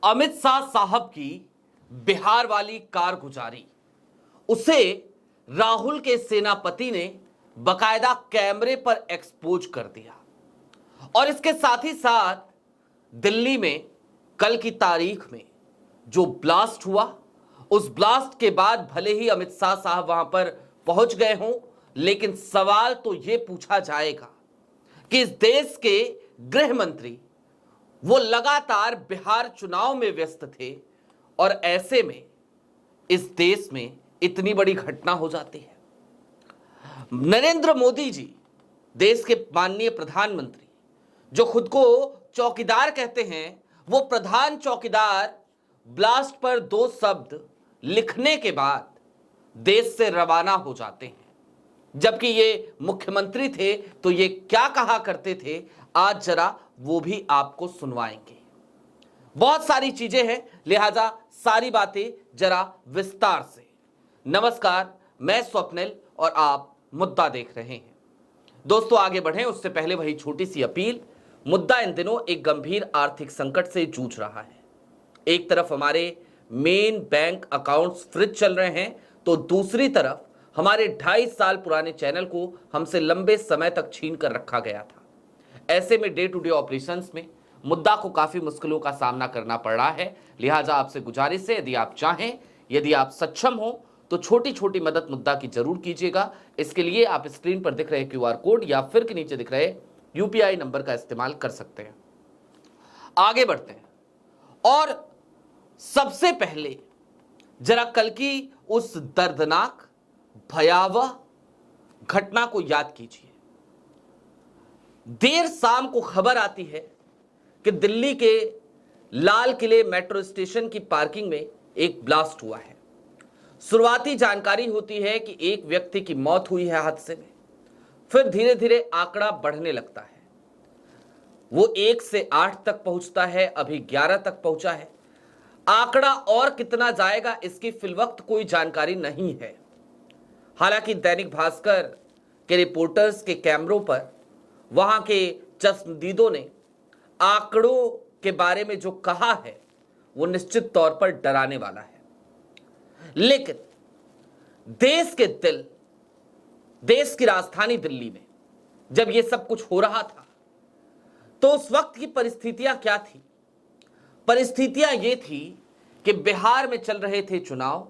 अमित शाह साहब की बिहार वाली कारगुजारी, उसे राहुल के सेनापति ने बकायदा कैमरे पर एक्सपोज कर दिया। और इसके साथ ही साथ दिल्ली में कल की तारीख में जो ब्लास्ट हुआ, उस ब्लास्ट के बाद भले ही अमित शाह साहब वहां पर पहुंच गए हों, लेकिन सवाल तो यह पूछा जाएगा कि इस देश के गृह मंत्री वो लगातार बिहार चुनाव में व्यस्त थे और ऐसे में इस देश में इतनी बड़ी घटना हो जाती है। नरेंद्र मोदी जी, देश के माननीय प्रधानमंत्री, जो खुद को चौकीदार कहते हैं, वो प्रधान चौकीदार ब्लास्ट पर 2 शब्द लिखने के बाद देश से रवाना हो जाते हैं। जबकि ये मुख्यमंत्री थे तो ये क्या कहा करते थे, आज जरा वो भी आपको सुनवाएंगे। बहुत सारी चीजें हैं, लिहाजा सारी बातें जरा विस्तार से। नमस्कार, मैं स्वप्निल और आप मुद्दा देख रहे हैं। दोस्तों, आगे बढ़ें उससे पहले वही छोटी सी अपील। मुद्दा इन दिनों एक गंभीर आर्थिक संकट से जूझ रहा है। एक तरफ हमारे मेन बैंक अकाउंट्स फ्रीज चल रहे हैं, तो दूसरी तरफ हमारे 2.5 साल पुराने चैनल को हमसे लंबे समय तक छीन कर रखा गया था। ऐसे में डे टू डे ऑपरेशंस में मुद्दा को काफी मुश्किलों का सामना करना पड़ रहा है। लिहाजा आपसे गुजारिश है, यदि आप चाहें, यदि आप सक्षम हो, तो छोटी छोटी मदद मुद्दा की जरूर कीजिएगा। इसके लिए आप स्क्रीन पर दिख रहे QR कोड या फिर के नीचे दिख रहे UPI नंबर का इस्तेमाल कर सकते हैं। आगे बढ़ते हैं और सबसे पहले जरा कल की उस दर्दनाक भयावह घटना को याद कीजिए। देर शाम को खबर आती है कि दिल्ली के लाल किले मेट्रो स्टेशन की पार्किंग में एक ब्लास्ट हुआ है। शुरुआती जानकारी होती है कि एक व्यक्ति की मौत हुई है हादसे में, फिर धीरे धीरे आंकड़ा बढ़ने लगता है। वो 1 से 8 तक पहुंचता है, अभी 11 तक पहुंचा है। आंकड़ा और कितना जाएगा इसकी फिलवक्त कोई जानकारी नहीं है। हालांकि दैनिक भास्कर के रिपोर्टर्स के कैमरों पर वहां के चश्मदीदों ने आंकड़ों के बारे में जो कहा है वो निश्चित तौर पर डराने वाला है। लेकिन देश के दिल, देश की राजधानी दिल्ली में जब ये सब कुछ हो रहा था, तो उस वक्त की परिस्थितियां क्या थी? परिस्थितियां ये थी कि बिहार में चल रहे थे चुनाव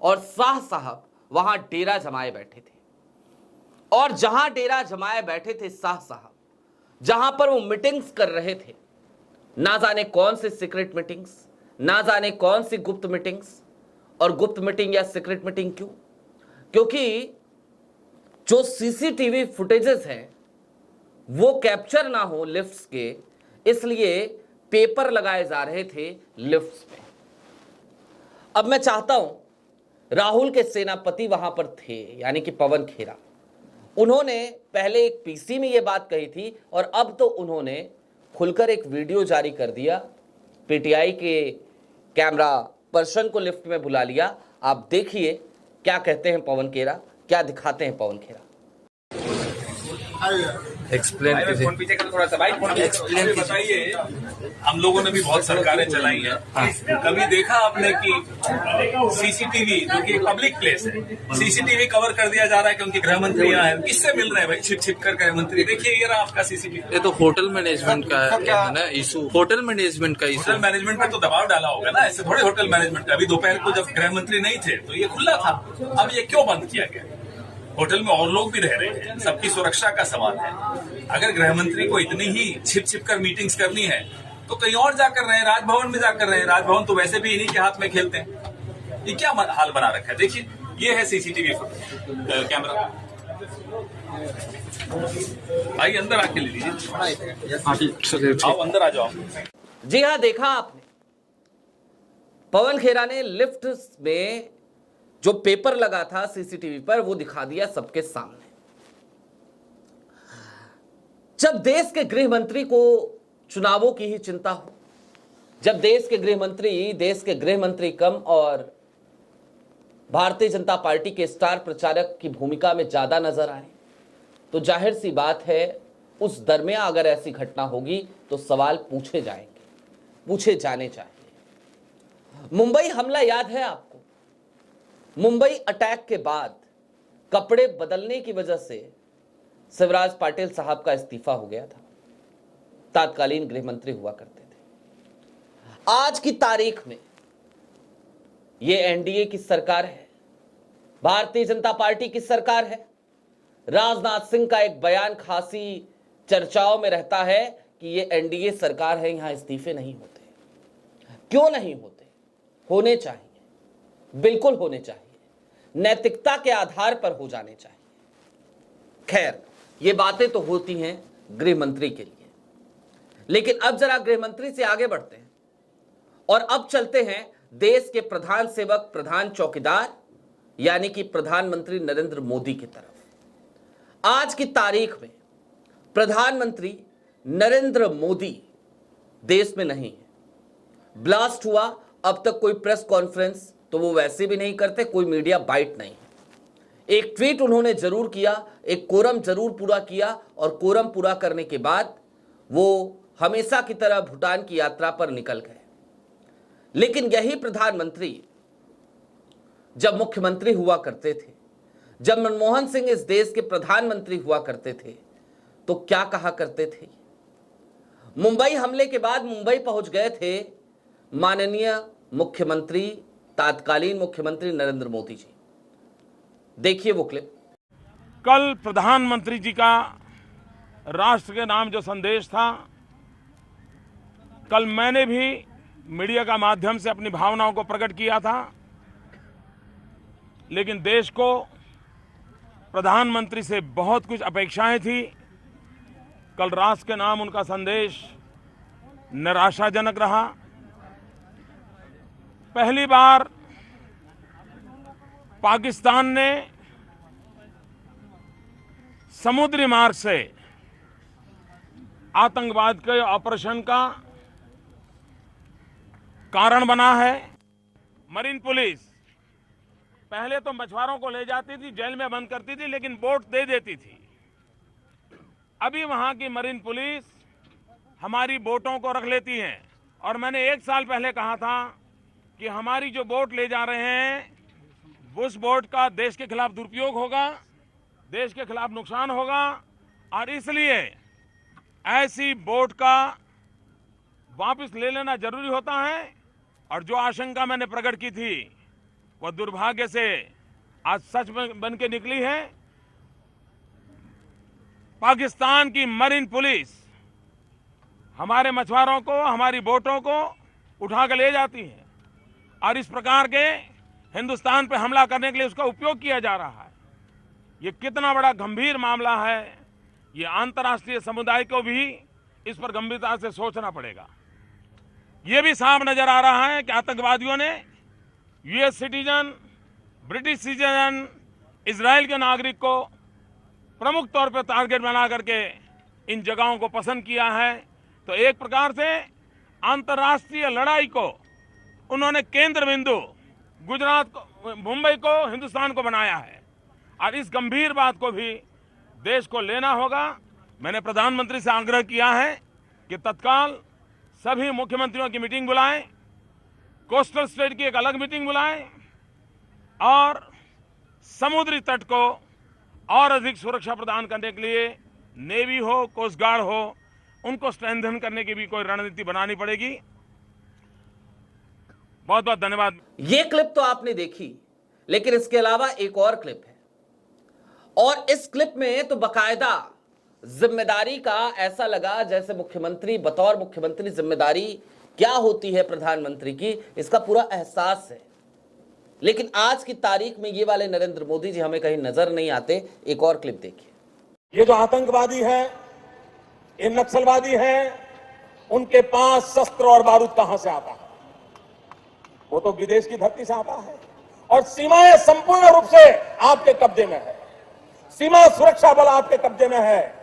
और शाह साहब वहां डेरा जमाए बैठे थे। और जहां डेरा जमाए बैठे थे शाह साहब, जहां पर वो मीटिंग्स कर रहे थे, ना जाने कौन सी सीक्रेट मीटिंग्स, ना जाने कौन सी गुप्त मीटिंग्स। और गुप्त मीटिंग या सीक्रेट मीटिंग क्यों? क्योंकि जो CCTV फुटेजेस हैं वो कैप्चर ना हो लिफ्ट्स के, इसलिए पेपर लगाए जा रहे थे लिफ्ट्स पे। अब मैं चाहता हूं, राहुल के सेनापति वहां पर थे, यानी कि पवन खेरा। उन्होंने पहले एक PC में यह बात कही थी और अब तो उन्होंने खुलकर एक वीडियो जारी कर दिया। PTI के कैमरा पर्सन को लिफ्ट में बुला लिया। आप देखिए क्या कहते हैं पवन खेरा, क्या दिखाते हैं पवन खेरा। एक्सप्लेन कीजिए। फोन पीछे कर थोड़ा सा भाई, फोन एक्सप्लेन बताइए। हम लोगों ने भी बहुत सरकारें चलाई हैं। कभी देखा आपने कि CCTV, जो कि पब्लिक प्लेस है, CCTV कवर कर दिया जा रहा है कि उनके गृह मंत्री यहाँ है? किससे मिल रहे हैं भाई? छिप छिप कर गृह मंत्री। देखिए ये रहा आपका CCTV। ये तो होटल मैनेजमेंट का है ना इशू, होटल मैनेजमेंट का इशू। होटल मैनेजमेंट पे तो दबाव डाला होगा ना, ऐसे थोड़े होटल मैनेजमेंट का। अभी दोपहर को जब गृह मंत्री नहीं थे तो ये खुला था, अब ये क्यों बंद किया गया? होटल में और लोग भी रह रहे हैं, सबकी सुरक्षा का सवाल है। अगर गृह मंत्री को इतनी ही छिप छिप कर मीटिंग्स करनी है तो कहीं और जाकर रहे हैं, राजभवन में जाकर रहे हैं। राजभवन तो वैसे भी इन्हीं के हाथ में खेलते हैं। ये क्या हाल बना रखा है? देखिए ये है CCTV कैमरा। भाई अंदर आके ले लीजिए, आओ अंदर आ जाओ। जी हाँ, देखा आपने, पवन खेरा ने लिफ्ट में जो पेपर लगा था CCTV पर वो दिखा दिया सबके सामने। जब देश के गृह मंत्री को चुनावों की ही चिंता हो, जब देश के गृह मंत्री कम और भारतीय जनता पार्टी के स्टार प्रचारक की भूमिका में ज्यादा नजर आए, तो जाहिर सी बात है उस दरमियान अगर ऐसी घटना होगी तो सवाल पूछे जाएंगे, पूछे जाने चाहिए। मुंबई हमला याद है आपको? मुंबई अटैक के बाद कपड़े बदलने की वजह से शिवराज पाटिल साहब का इस्तीफा हो गया था। तत्कालीन गृह मंत्री हुआ करते थे। आज की तारीख में यह एनडीए की सरकार है, भारतीय जनता पार्टी की सरकार है। राजनाथ सिंह का एक बयान खासी चर्चाओं में रहता है कि यह एनडीए सरकार है, यहां इस्तीफे नहीं होते। क्यों नहीं होते? होने चाहिए, बिल्कुल होने चाहिए, नैतिकता के आधार पर हो जाने चाहिए। खैर, ये बातें तो होती हैं गृह मंत्री के लिए, लेकिन अब जरा गृह मंत्री से आगे बढ़ते हैं और अब चलते हैं देश के प्रधान सेवक, प्रधान चौकीदार यानी कि प्रधानमंत्री नरेंद्र मोदी की तरफ। आज की तारीख में प्रधानमंत्री नरेंद्र मोदी देश में नहीं है। ब्लास्ट हुआ, अब तक कोई प्रेस कॉन्फ्रेंस तो वो वैसे भी नहीं करते, कोई मीडिया बाइट नहीं। एक ट्वीट उन्होंने जरूर किया, एक कोरम जरूर पूरा किया और कोरम पूरा करने के बाद वो हमेशा की तरह भूटान की यात्रा पर निकल गए। लेकिन यही प्रधानमंत्री जब मुख्यमंत्री हुआ करते थे, जब मनमोहन सिंह इस देश के प्रधानमंत्री हुआ करते थे, तो क्या कहा करते थे? मुंबई हमले के बाद मुंबई पहुंच गए थे माननीय मुख्यमंत्री, तत्कालीन मुख्यमंत्री नरेंद्र मोदी जी। देखिए वो क्लिप। कल प्रधानमंत्री जी का राष्ट्र के नाम जो संदेश था, कल मैंने भी मीडिया का माध्यम से अपनी भावनाओं को प्रकट किया था, लेकिन देश को प्रधानमंत्री से बहुत कुछ अपेक्षाएं थी। कल राष्ट्र के नाम उनका संदेश निराशाजनक रहा। पहली बार पाकिस्तान ने समुद्री मार्ग से आतंकवाद के ऑपरेशन का कारण बना है। मरीन पुलिस पहले तो मछुआरों को ले जाती थी, जेल में बंद करती थी, लेकिन बोट दे देती थी। अभी वहां की मरीन पुलिस हमारी बोटों को रख लेती है। और मैंने 1 साल पहले कहा था कि हमारी जो बोट ले जा रहे हैं, उस बोट का देश के खिलाफ दुरुपयोग होगा, देश के खिलाफ नुकसान होगा, और इसलिए ऐसी बोट का वापस ले लेना जरूरी होता है। और जो आशंका मैंने प्रकट की थी, वह दुर्भाग्य से आज सच बन के निकली है। पाकिस्तान की मरीन पुलिस हमारे मछुआरों को, हमारी बोटों को उठा कर ले जाती है और इस प्रकार के हिंदुस्तान पर हमला करने के लिए उसका उपयोग किया जा रहा है। ये कितना बड़ा गंभीर मामला है, ये अंतर्राष्ट्रीय समुदाय को भी इस पर गंभीरता से सोचना पड़ेगा। ये भी साफ नजर आ रहा है कि आतंकवादियों ने US citizen, British citizen, Israel के नागरिक को प्रमुख तौर पर टारगेट बना करके इन जगहों को पसंद किया है। तो एक प्रकार से अंतर्राष्ट्रीय लड़ाई को उन्होंने केंद्र बिंदु गुजरात को, मुंबई को, हिंदुस्तान को बनाया है। और इस गंभीर बात को भी देश को लेना होगा। मैंने प्रधानमंत्री से आग्रह किया है कि तत्काल सभी मुख्यमंत्रियों की मीटिंग बुलाएं, कोस्टल स्टेट की एक अलग मीटिंग बुलाएं और समुद्री तट को और अधिक सुरक्षा प्रदान करने के लिए नेवी हो, कोस्ट गार्ड हो, उनको स्ट्रेंथन करने की भी कोई रणनीति बनानी पड़ेगी। बहुत बहुत धन्यवाद। ये क्लिप तो आपने देखी, लेकिन इसके अलावा एक और क्लिप है और इस क्लिप में तो बकायदा जिम्मेदारी का ऐसा लगा जैसे मुख्यमंत्री, बतौर मुख्यमंत्री जिम्मेदारी क्या होती है प्रधानमंत्री की, इसका पूरा एहसास है। लेकिन आज की तारीख में ये वाले नरेंद्र मोदी जी हमें कहीं नजर नहीं आते। एक और क्लिप देखिए। ये जो आतंकवादी है, ये नक्सलवादी है, उनके पास शस्त्र और बारूद कहां से आता है? वो तो विदेश की धरती से आता है। और सीमाएं संपूर्ण रूप से आपके कब्जे में है, सीमा सुरक्षा बल आपके कब्जे में है।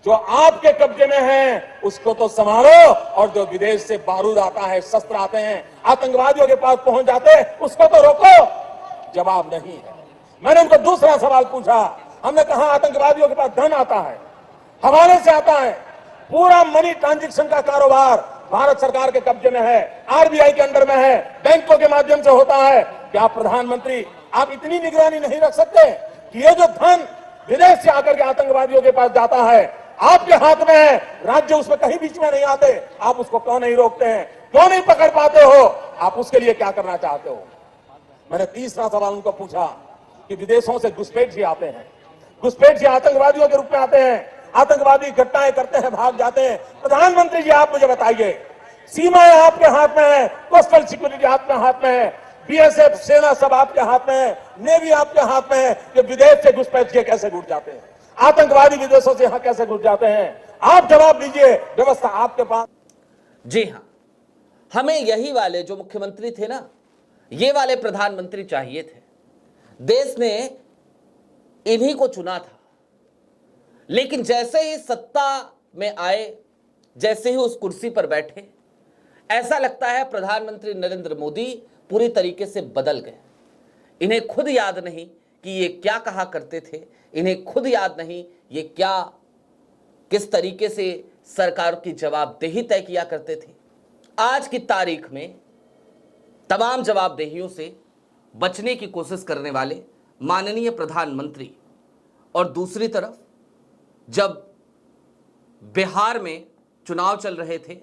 जो आपके कब्जे में है उसको तो संभालो, और जो विदेश से बारूद आता है, शस्त्र आते हैं, आतंकवादियों के पास पहुंच जाते हैं, उसको तो रोको। जवाब नहीं है। मैंने उनको दूसरा सवाल पूछा, हमने कहा आतंकवादियों के पास धन आता है, हवाले से आता है, पूरा मनी ट्रांजैक्शन का कारोबार भारत सरकार के कब्जे में है, आरबीआई के अंडर में है, बैंकों के माध्यम से होता है। क्या प्रधानमंत्री आप इतनी निगरानी नहीं रख सकते कि ये जो धन विदेश से आकर के आतंकवादियों के पास जाता है आपके हाथ में है, राज्य उसमें कहीं बीच में नहीं आते, आप उसको क्यों नहीं रोकते हैं, क्यों नहीं पकड़ पाते हो? आप उसके लिए क्या करना चाहते हो? मैंने तीसरा सवाल उनको पूछा कि विदेशों से घुसपैठ आते हैं, घुसपैठ से आतंकवादियों के रूप में आते हैं, आतंकवादी घटनाएं करते हैं, भाग जाते हैं। प्रधानमंत्री जी आप मुझे बताइए, सीमाएं आपके हाथ में है, कोस्टल सिक्योरिटी आपके हाथ में है, बीएसएफ सेना सब आपके हाथ में है, नेवी आपके हाथ में है, कि विदेश से घुसपैठ के कैसे घुस जाते हैं, आतंकवादी विदेशों से यहां कैसे घुस जाते हैं? आप जवाब दीजिए, व्यवस्था आपके पास। जी हां, हमें यही वाले जो मुख्यमंत्री थे ना, ये वाले प्रधानमंत्री चाहिए थे। देश ने इन्हीं को चुना था, लेकिन जैसे ही सत्ता में आए, जैसे ही उस कुर्सी पर बैठे, ऐसा लगता है प्रधानमंत्री नरेंद्र मोदी पूरी तरीके से बदल गए। इन्हें खुद याद नहीं कि ये क्या कहा करते थे, इन्हें खुद याद नहीं ये क्या किस तरीके से सरकार की जवाबदेही तय किया करते थे। आज की तारीख में तमाम जवाबदेहियों से बचने की कोशिश करने वाले माननीय प्रधानमंत्री, और दूसरी तरफ जब बिहार में चुनाव चल रहे थे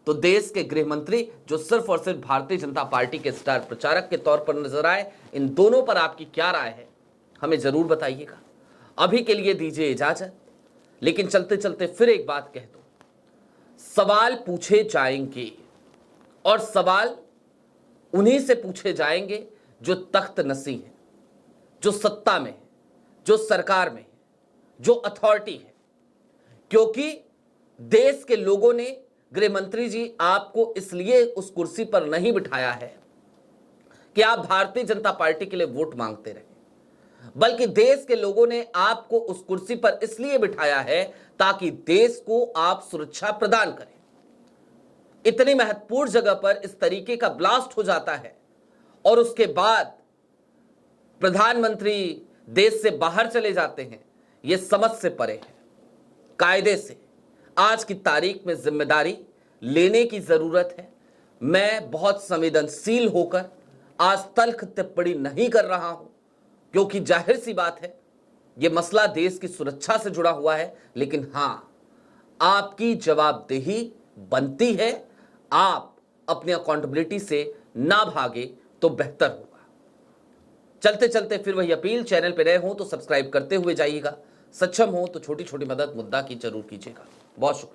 तो देश के गृह मंत्री जो सिर्फ और सिर्फ भारतीय जनता पार्टी के स्टार प्रचारक के तौर पर नजर आए, इन दोनों पर आपकी क्या राय है हमें जरूर बताइएगा। अभी के लिए दीजिए इजाजत, लेकिन चलते चलते फिर एक बात कह दो, सवाल पूछे जाएंगे और सवाल उन्हीं से पूछे जाएंगे जो तख्त नसी है, जो सत्ता में है, जो सरकार में है, जो अथॉरिटी है। क्योंकि देश के लोगों ने, गृह मंत्री जी, आपको इसलिए उस कुर्सी पर नहीं बिठाया है कि आप भारतीय जनता पार्टी के लिए वोट मांगते रहे, बल्कि देश के लोगों ने आपको उस कुर्सी पर इसलिए बिठाया है ताकि देश को आप सुरक्षा प्रदान करें। इतनी महत्वपूर्ण जगह पर इस तरीके का ब्लास्ट हो जाता है और उसके बाद प्रधानमंत्री देश से बाहर चले जाते हैं, यह समझ से परे है। कायदे से आज की तारीख में जिम्मेदारी लेने की जरूरत है। मैं बहुत संवेदनशील होकर आज तल्ख टिप्पणी नहीं कर रहा हूं, क्योंकि जाहिर सी बात है यह मसला देश की सुरक्षा से जुड़ा हुआ है, लेकिन हां, आपकी जवाबदेही बनती है। आप अपनी अकाउंटेबिलिटी से ना भागे तो बेहतर होगा। चलते चलते फिर वही अपील, चैनल पे नए हो तो सब्सक्राइब करते हुए जाइएगा, सक्षम हो तो छोटी छोटी मदद मुद्दा की जरूर कीजिएगा। बहुत शुक्रिया।